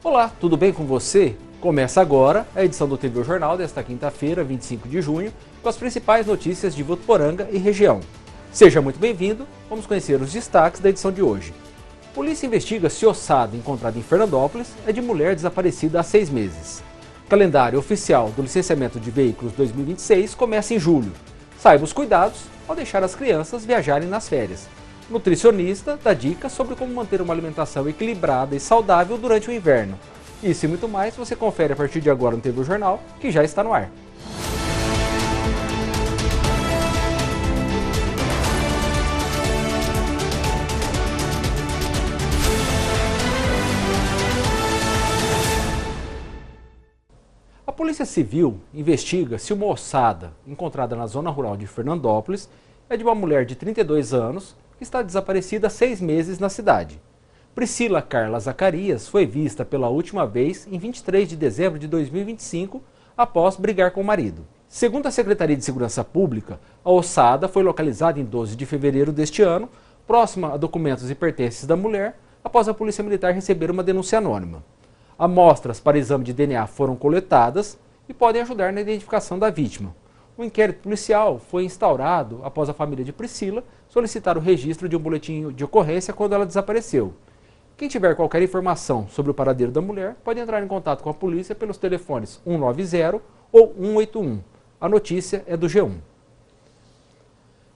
Olá, tudo bem com você? Começa agora a edição do TV Jornal desta quinta-feira, 25 de junho, com as principais notícias de Votuporanga e região. Seja muito bem-vindo, vamos conhecer os destaques da edição de hoje. Polícia investiga se ossada encontrada em Fernandópolis é de mulher desaparecida há 6 meses. Calendário oficial do licenciamento de veículos 2026 começa em julho. Saiba os cuidados ao deixar as crianças viajarem nas férias. Nutricionista dá dicas sobre como manter uma alimentação equilibrada e saudável durante o inverno. Isso e muito mais você confere a partir de agora no TV Jornal, que já está no ar. A Polícia Civil investiga se uma ossada encontrada na zona rural de Fernandópolis é de uma mulher de 32 anos que está desaparecida há 6 meses na cidade. Priscila Carla Zacarias foi vista pela última vez em 23 de dezembro de 2025, após brigar com o marido. Segundo a Secretaria de Segurança Pública, a ossada foi localizada em 12 de fevereiro deste ano, próxima a documentos e pertences da mulher, após a Polícia Militar receber uma denúncia anônima. Amostras para exame de DNA foram coletadas e podem ajudar na identificação da vítima. O inquérito policial foi instaurado após a família de Priscila solicitar o registro de um boletim de ocorrência quando ela desapareceu. Quem tiver qualquer informação sobre o paradeiro da mulher pode entrar em contato com a polícia pelos telefones 190 ou 181. A notícia é do G1.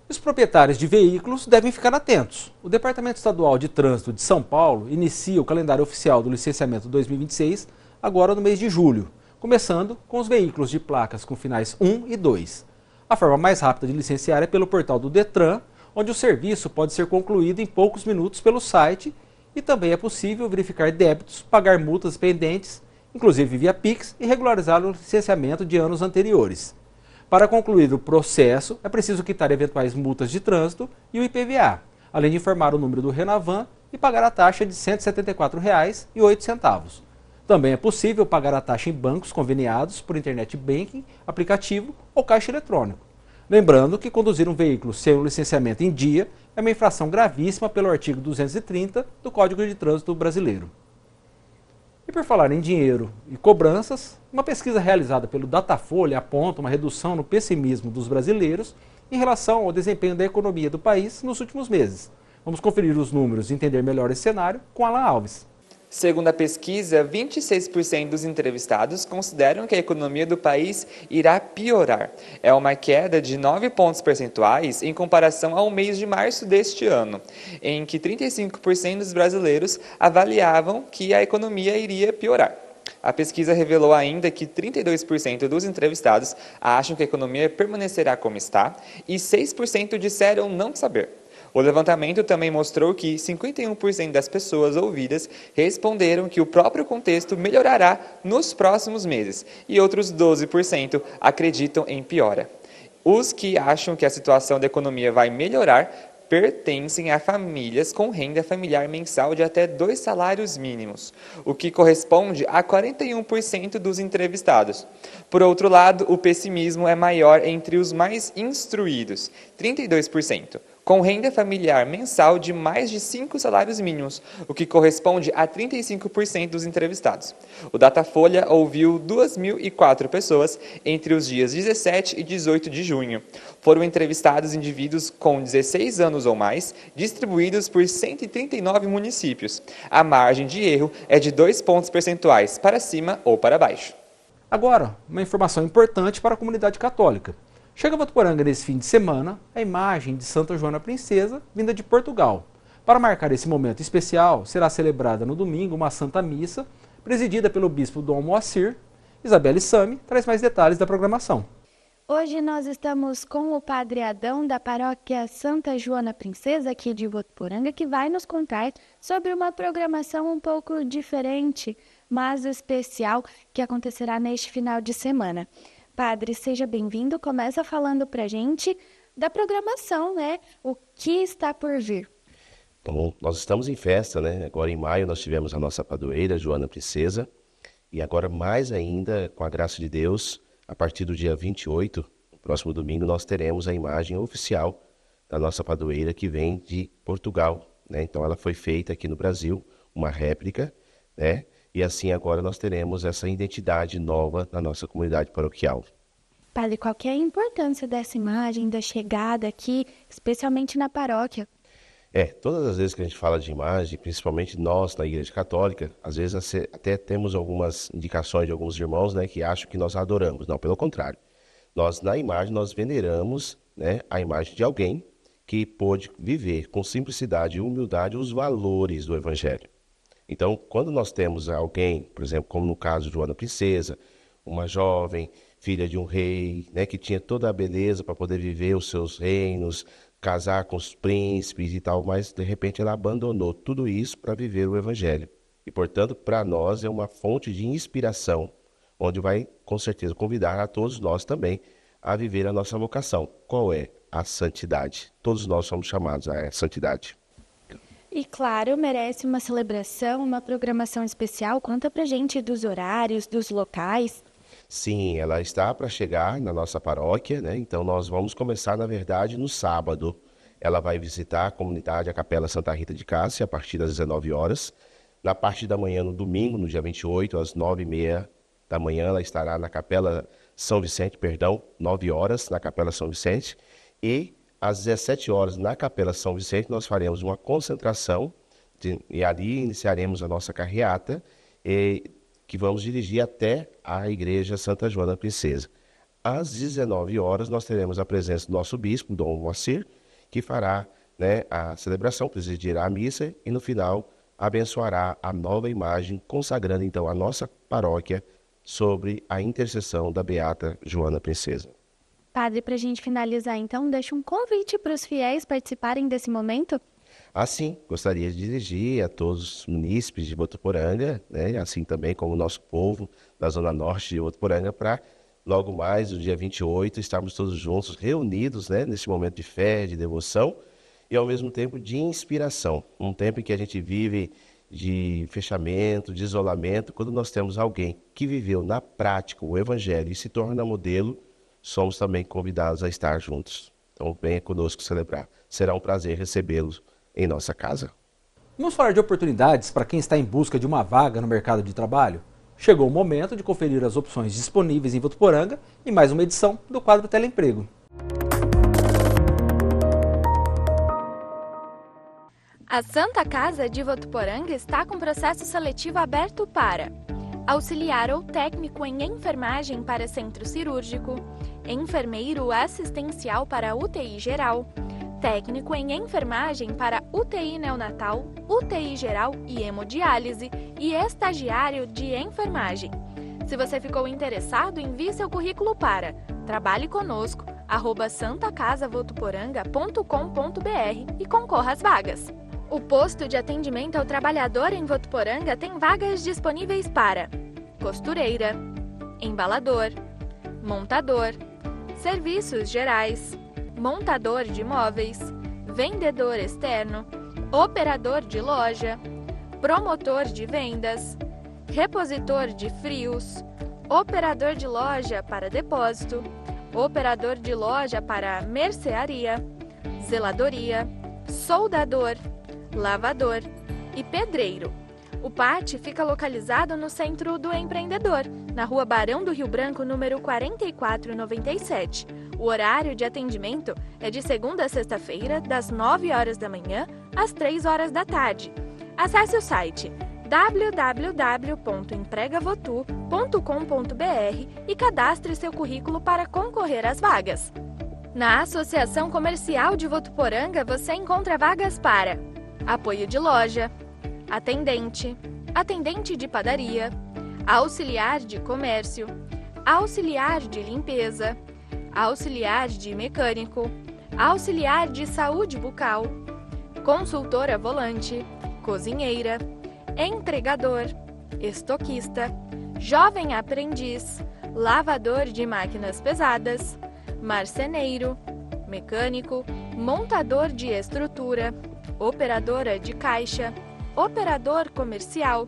Os proprietários de veículos devem ficar atentos. O Departamento Estadual de Trânsito de São Paulo inicia o calendário oficial do licenciamento 2026 agora no mês de julho, começando com os veículos de placas com finais 1 e 2. A forma mais rápida de licenciar é pelo portal do Detran, onde o serviço pode ser concluído em poucos minutos pelo site e também é possível verificar débitos, pagar multas pendentes, inclusive via Pix, e regularizar o licenciamento de anos anteriores. Para concluir o processo, é preciso quitar eventuais multas de trânsito e o IPVA, além de informar o número do Renavan e pagar a taxa de R$ 174,08. Também é possível pagar a taxa em bancos conveniados por internet banking, aplicativo ou caixa eletrônico. Lembrando que conduzir um veículo sem o licenciamento em dia é uma infração gravíssima pelo artigo 230 do Código de Trânsito Brasileiro. E por falar em dinheiro e cobranças, uma pesquisa realizada pelo Datafolha aponta uma redução no pessimismo dos brasileiros em relação ao desempenho da economia do país nos últimos meses. Vamos conferir os números e entender melhor esse cenário com Alan Alves. Segundo a pesquisa, 26% dos entrevistados consideram que a economia do país irá piorar. É uma queda de 9 pontos percentuais em comparação ao mês de março deste ano, em que 35% dos brasileiros avaliavam que a economia iria piorar. A pesquisa revelou ainda que 32% dos entrevistados acham que a economia permanecerá como está e 6% disseram não saber. O levantamento também mostrou que 51% das pessoas ouvidas responderam que o próprio contexto melhorará nos próximos meses e outros 12% acreditam em piora. Os que acham que a situação da economia vai melhorar pertencem a famílias com renda familiar mensal de até 2 salários mínimos, o que corresponde a 41% dos entrevistados. Por outro lado, o pessimismo é maior entre os mais instruídos, 32%. Com renda familiar mensal de mais de 5 salários mínimos, o que corresponde a 35% dos entrevistados. O Datafolha ouviu 2.004 pessoas entre os dias 17 e 18 de junho. Foram entrevistados indivíduos com 16 anos ou mais, distribuídos por 139 municípios. A margem de erro é de 2 pontos percentuais, para cima ou para baixo. Agora, uma informação importante para a comunidade católica. Chega a Votuporanga nesse fim de semana a imagem de Santa Joana Princesa, vinda de Portugal. Para marcar esse momento especial, será celebrada no domingo uma Santa Missa, presidida pelo bispo Dom Moacir. Isabelle Sami traz mais detalhes da programação. Hoje nós estamos com o Padre Adão da paróquia Santa Joana Princesa, aqui de Votuporanga, que vai nos contar sobre uma programação um pouco diferente, mas especial, que acontecerá neste final de semana. Padre, seja bem-vindo. Começa falando para a gente da programação, né? O que está por vir? Bom, nós estamos em festa, né? Agora em maio nós tivemos a nossa padroeira, Joana Princesa, e agora mais ainda, com a graça de Deus, a partir do dia 28, próximo domingo, nós teremos a imagem oficial da nossa padroeira que vem de Portugal, né? Então ela foi feita aqui no Brasil, uma réplica, né? e assim agora nós teremos essa identidade nova na nossa comunidade paroquial. Padre, qual que é a importância dessa imagem, da chegada aqui, especialmente na paróquia? Todas as vezes que a gente fala de imagem, principalmente nós na Igreja Católica, às vezes até temos algumas indicações de alguns irmãos, né, que acham que nós adoramos. Não, pelo contrário. Nós, na imagem, nós veneramos, né, a imagem de alguém que pôde viver com simplicidade e humildade os valores do Evangelho. Então, quando nós temos alguém, por exemplo, como no caso de Joana Princesa, uma jovem filha de um rei, né, que tinha toda a beleza para poder viver os seus reinos, casar com os príncipes e tal, mas de repente ela abandonou tudo isso para viver o Evangelho. E, portanto, para nós é uma fonte de inspiração, onde vai, com certeza, convidar a todos nós também a viver a nossa vocação. Qual é? A santidade. Todos nós somos chamados à santidade. E claro, merece uma celebração, uma programação especial. Conta pra gente dos horários, dos locais. Sim, ela está para chegar na nossa paróquia, né? Então nós vamos começar, na verdade, no sábado. Ela vai visitar a comunidade, a Capela Santa Rita de Cássia, a partir das 19 horas. Na parte da manhã, no domingo, no dia 28, às 9h30 da manhã, ela estará na Capela São Vicente, 9 horas, na Capela São Vicente. E às 17 horas, na Capela São Vicente, nós faremos uma concentração e ali iniciaremos a nossa carreata, que vamos dirigir até a Igreja Santa Joana Princesa. Às 19 horas, nós teremos a presença do nosso bispo, Dom Moacir, que fará, né, a celebração, presidirá a missa e, no final, abençoará a nova imagem, consagrando, então, a nossa paróquia sobre a intercessão da Beata Joana Princesa. Padre, para a gente finalizar, então, deixa um convite para os fiéis participarem desse momento. Assim, gostaria de dirigir a todos os munícipes de Votuporanga, né, assim também como o nosso povo da Zona Norte de Votuporanga, para logo mais, no dia 28, estarmos todos juntos, reunidos, né, nesse momento de fé, de devoção e ao mesmo tempo de inspiração. Um tempo em que a gente vive de fechamento, de isolamento. Quando nós temos alguém que viveu na prática o Evangelho e se torna modelo, somos também convidados a estar juntos. Então venha conosco celebrar. Será um prazer recebê-los em nossa casa. Vamos falar de oportunidades para quem está em busca de uma vaga no mercado de trabalho? Chegou o momento de conferir as opções disponíveis em Votuporanga e mais uma edição do quadro Teleemprego. A Santa Casa de Votuporanga está com processo seletivo aberto para auxiliar ou técnico em enfermagem para centro cirúrgico, enfermeiro assistencial para UTI geral, técnico em enfermagem para UTI neonatal, UTI geral e hemodiálise e estagiário de enfermagem. Se você ficou interessado, envie seu currículo para trabalheconosco@santacasavotuporanga.com.br e concorra às vagas. O posto de atendimento ao trabalhador em Votuporanga tem vagas disponíveis para costureira, embalador, montador, serviços gerais, montador de móveis, vendedor externo, operador de loja, promotor de vendas, repositor de frios, operador de loja para depósito, operador de loja para mercearia, zeladoria, soldador, lavador e pedreiro. O PAT fica localizado no Centro do Empreendedor, na Rua Barão do Rio Branco, número 4497. O horário de atendimento é de segunda a sexta-feira, das 9 horas da manhã às 3 horas da tarde. Acesse o site www.empregavotu.com.br e cadastre seu currículo para concorrer às vagas. Na Associação Comercial de Votuporanga, você encontra vagas para apoio de loja, atendente, atendente de padaria, auxiliar de comércio, auxiliar de limpeza, auxiliar de mecânico, auxiliar de saúde bucal, consultora volante, cozinheira, entregador, estoquista, jovem aprendiz, lavador de máquinas pesadas, marceneiro, mecânico, montador de estrutura, operadora de caixa, operador comercial,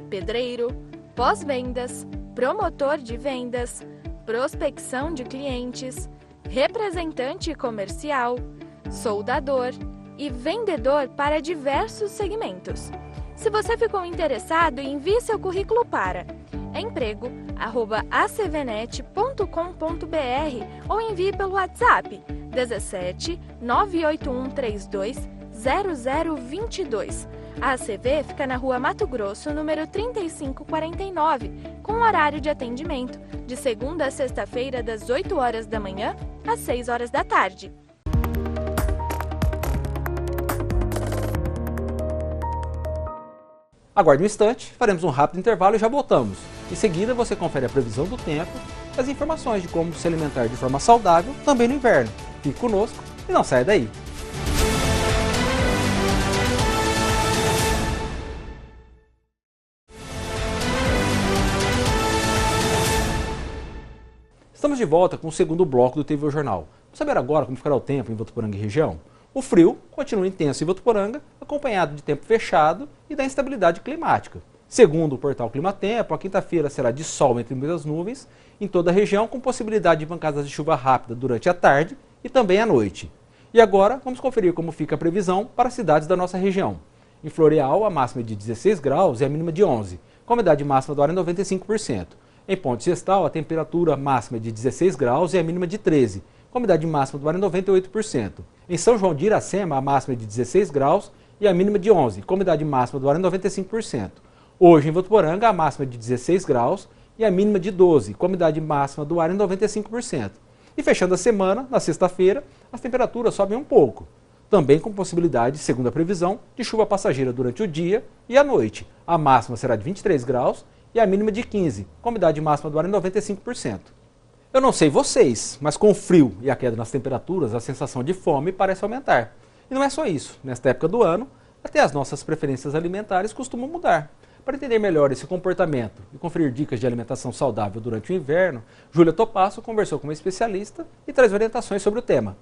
pedreiro, pós-vendas, promotor de vendas, prospecção de clientes, representante comercial, soldador e vendedor para diversos segmentos. Se você ficou interessado, envie seu currículo para emprego@acvnet.com.br ou envie pelo WhatsApp 17 98132 0022. A ACV fica na Rua Mato Grosso, número 3549, com horário de atendimento de segunda a sexta-feira, das 8 horas da manhã às 6 horas da tarde. Aguarde um instante, faremos um rápido intervalo e já voltamos. Em seguida, você confere a previsão do tempo e as informações de como se alimentar de forma saudável também no inverno. Fique conosco e não saia daí. Estamos de volta com o segundo bloco do TV Jornal. Vamos saber agora como ficará o tempo em Votuporanga e região? O frio continua intenso em Votuporanga, acompanhado de tempo fechado e da instabilidade climática. Segundo o portal Climatempo, a quinta-feira será de sol entre muitas nuvens em toda a região, com possibilidade de pancadas de chuva rápida durante a tarde e também à noite. E agora, vamos conferir como fica a previsão para as cidades da nossa região. Em Floreal, a máxima é de 16 graus e a mínima de 11, com a umidade máxima do ar em 95%. Em Ponte Gestal, a temperatura máxima é de 16 graus e a mínima de 13, com a umidade máxima do ar em 98%. Em São João de Iracema, a máxima é de 16 graus e a mínima de 11, com a umidade máxima do ar em 95%. Hoje, em Votuporanga, a máxima é de 16 graus e a mínima de 12, com a umidade máxima do ar em 95%. E fechando a semana, na sexta-feira, as temperaturas sobem um pouco, também com possibilidade, segundo a previsão, de chuva passageira durante o dia e a noite. A máxima será de 23 graus e a mínima de 15, com a umidade máxima do ar em 95%. Eu não sei vocês, mas com o frio e a queda nas temperaturas, a sensação de fome parece aumentar. E não é só isso. Nesta época do ano, até as nossas preferências alimentares costumam mudar. Para entender melhor esse comportamento e conferir dicas de alimentação saudável durante o inverno, Júlia Topasso conversou com uma especialista e traz orientações sobre o tema.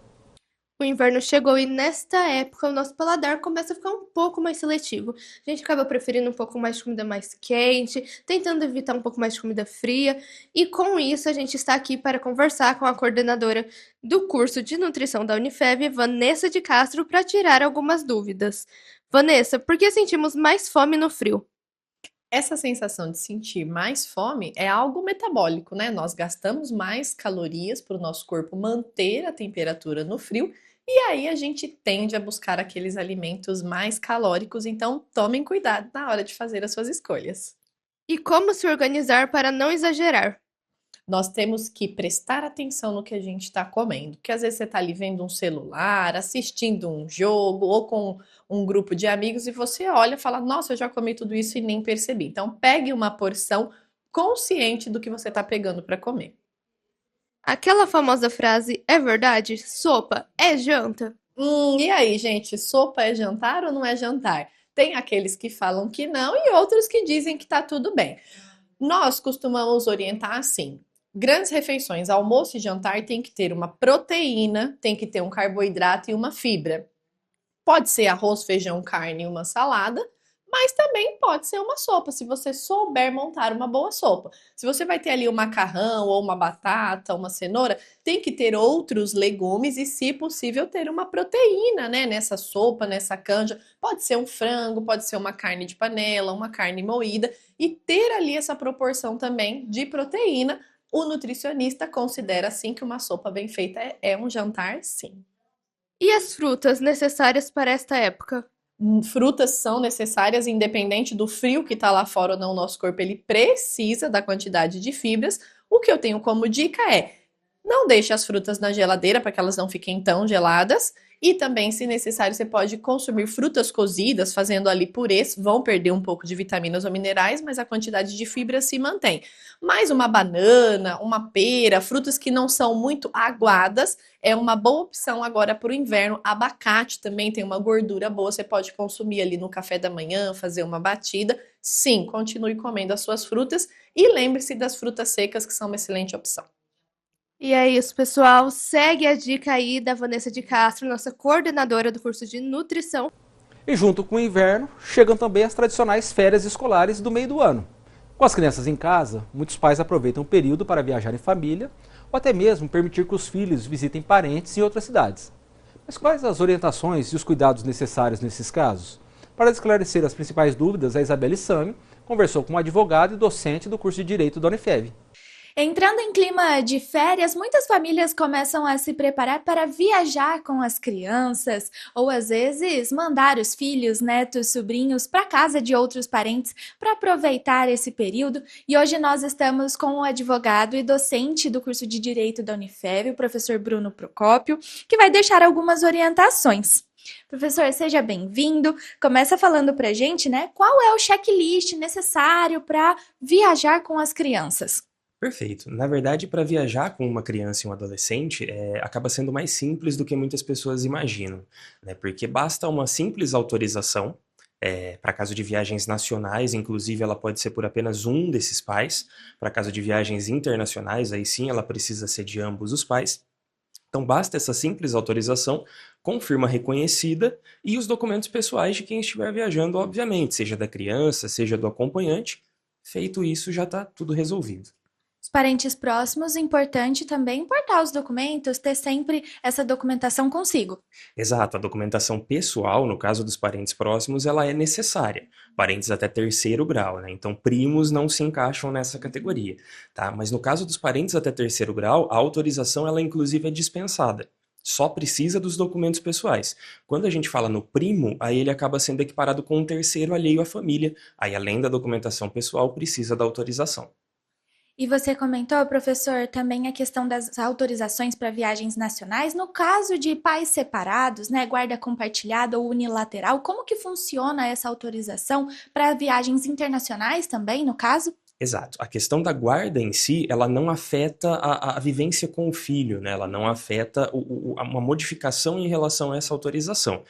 O inverno chegou e nesta época o nosso paladar começa a ficar um pouco mais seletivo. A gente acaba preferindo um pouco mais de comida mais quente, tentando evitar um pouco mais de comida fria. E com isso a gente está aqui para conversar com a coordenadora do curso de nutrição da Unifeb, Vanessa de Castro, para tirar algumas dúvidas. Vanessa, por que sentimos mais fome no frio? Essa sensação de sentir mais fome é algo metabólico, né? Nós gastamos mais calorias para o nosso corpo manter a temperatura no frio e aí a gente tende a buscar aqueles alimentos mais calóricos, então tomem cuidado na hora de fazer as suas escolhas. E como se organizar para não exagerar? Nós temos que prestar atenção no que a gente está comendo, porque às vezes você está ali vendo um celular, assistindo um jogo ou com um grupo de amigos e você olha e fala, nossa, eu já comi tudo isso e nem percebi. Então pegue uma porção consciente do que você está pegando para comer. Aquela famosa frase, é verdade? Sopa é janta? E aí, gente, sopa é jantar ou não é jantar? Tem aqueles que falam que não e outros que dizem que tá tudo bem. Nós costumamos orientar assim, grandes refeições, almoço e jantar tem que ter uma proteína, tem que ter um carboidrato e uma fibra. Pode ser arroz, feijão, carne e uma salada, mas também pode ser uma sopa, se você souber montar uma boa sopa. Se você vai ter ali um macarrão ou uma batata, uma cenoura, tem que ter outros legumes e, se possível, ter uma proteína, né, nessa sopa, nessa canja. Pode ser um frango, pode ser uma carne de panela, uma carne moída e ter ali essa proporção também de proteína. O nutricionista considera, assim, que uma sopa bem feita é um jantar, sim. E as frutas necessárias para esta época? Frutas são necessárias, independente do frio que está lá fora ou não, o nosso corpo ele precisa da quantidade de fibras. O que eu tenho como dica é, não deixe as frutas na geladeira para que elas não fiquem tão geladas. E também, se necessário, você pode consumir frutas cozidas, fazendo ali purês, vão perder um pouco de vitaminas ou minerais, mas a quantidade de fibra se mantém. Mas uma banana, uma pera, frutas que não são muito aguadas, é uma boa opção agora para o inverno. Abacate também tem uma gordura boa, você pode consumir ali no café da manhã, fazer uma batida. Sim, continue comendo as suas frutas e lembre-se das frutas secas, que são uma excelente opção. E é isso, pessoal. Segue a dica aí da Vanessa de Castro, nossa coordenadora do curso de nutrição. E junto com o inverno, chegam também as tradicionais férias escolares do meio do ano. Com as crianças em casa, muitos pais aproveitam o período para viajar em família ou até mesmo permitir que os filhos visitem parentes em outras cidades. Mas quais as orientações e os cuidados necessários nesses casos? Para esclarecer as principais dúvidas, a Isabelle Sami conversou com um advogado e docente do curso de Direito da Unifev. Entrando em clima de férias, muitas famílias começam a se preparar para viajar com as crianças, ou às vezes mandar os filhos, netos, sobrinhos para casa de outros parentes para aproveitar esse período. E hoje nós estamos com o advogado e docente do curso de Direito da Unifev, o professor Bruno Procópio, que vai deixar algumas orientações. Professor, seja bem-vindo. Começa falando para a gente, né, qual é o checklist necessário para viajar com as crianças? Perfeito. Na verdade, para viajar com uma criança e um adolescente, acaba sendo mais simples do que muitas pessoas imaginam, né? Porque basta uma simples autorização, para caso de viagens nacionais, inclusive ela pode ser por apenas um desses pais. Para caso de viagens internacionais, aí sim ela precisa ser de ambos os pais. Então basta essa simples autorização, com firma reconhecida e os documentos pessoais de quem estiver viajando, obviamente, seja da criança, seja do acompanhante. Feito isso, já está tudo resolvido. Os parentes próximos, importante também importar os documentos, ter sempre essa documentação consigo. Exato, a documentação pessoal, no caso dos parentes próximos, ela é necessária. Parentes até terceiro grau, né? Então primos não se encaixam nessa categoria, tá? Mas no caso dos parentes até terceiro grau, a autorização, ela inclusive é dispensada. Só precisa dos documentos pessoais. Quando a gente fala no primo, aí ele acaba sendo equiparado com um terceiro alheio à família. Aí além da documentação pessoal, precisa da autorização. E você comentou, professor, também a questão das autorizações para viagens nacionais. No caso de pais separados, né, guarda compartilhada ou unilateral, como que funciona essa autorização para viagens internacionais também, no caso? Exato. A questão da guarda em si, ela não afeta a vivência com o filho, né? Ela não afeta uma modificação em relação a essa autorização.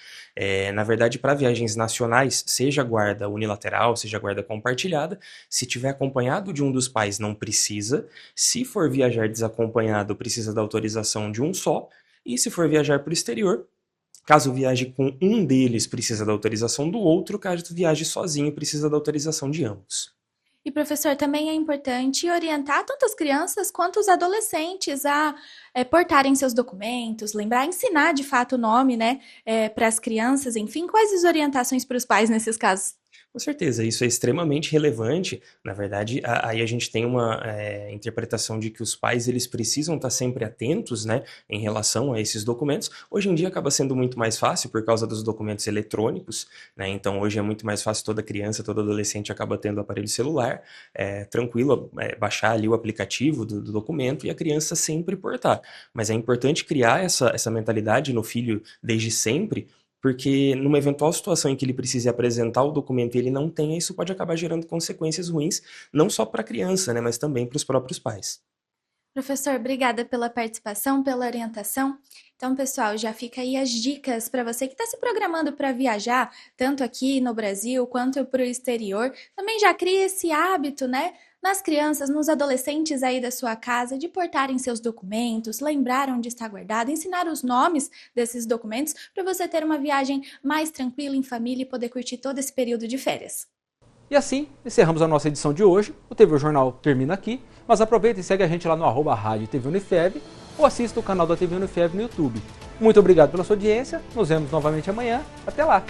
Na verdade, para viagens nacionais, seja guarda unilateral, seja guarda compartilhada, se tiver acompanhado de um dos pais, não precisa. Se for viajar desacompanhado, precisa da autorização de um só. E se for viajar para o exterior, caso viaje com um deles, precisa da autorização do outro. Caso viaje sozinho, precisa da autorização de ambos. E, professor, também é importante orientar tanto as crianças quanto os adolescentes a portarem seus documentos, lembrar, ensinar de fato o nome, né, para as crianças, enfim, quais as orientações para os pais nesses casos? Com certeza, isso é extremamente relevante. Na verdade, aí a gente tem uma interpretação de que os pais eles precisam estar sempre atentos, né, em relação a esses documentos. Hoje em dia acaba sendo muito mais fácil por causa dos documentos eletrônicos, né? Então hoje é muito mais fácil, toda criança, todo adolescente acaba tendo aparelho celular, tranquilo, baixar ali o aplicativo do documento e a criança sempre portar. Mas é importante criar essa mentalidade no filho desde sempre, porque numa eventual situação em que ele precise apresentar o documento e ele não tenha, isso pode acabar gerando consequências ruins, não só para a criança, né, mas também para os próprios pais. Professor, obrigada pela participação, pela orientação. Então, pessoal, já fica aí as dicas para você que está se programando para viajar, tanto aqui no Brasil quanto para o exterior. Também já cria esse hábito, né, nas crianças, nos adolescentes aí da sua casa, de portarem seus documentos, lembrar onde está guardado, ensinar os nomes desses documentos para você ter uma viagem mais tranquila em família e poder curtir todo esse período de férias. E assim, encerramos a nossa edição de hoje. O TV Jornal termina aqui, mas aproveita e segue a gente lá no @Rádio TV Unifev ou assista o canal da TV Unifev no YouTube. Muito obrigado pela sua audiência, nos vemos novamente amanhã. Até lá!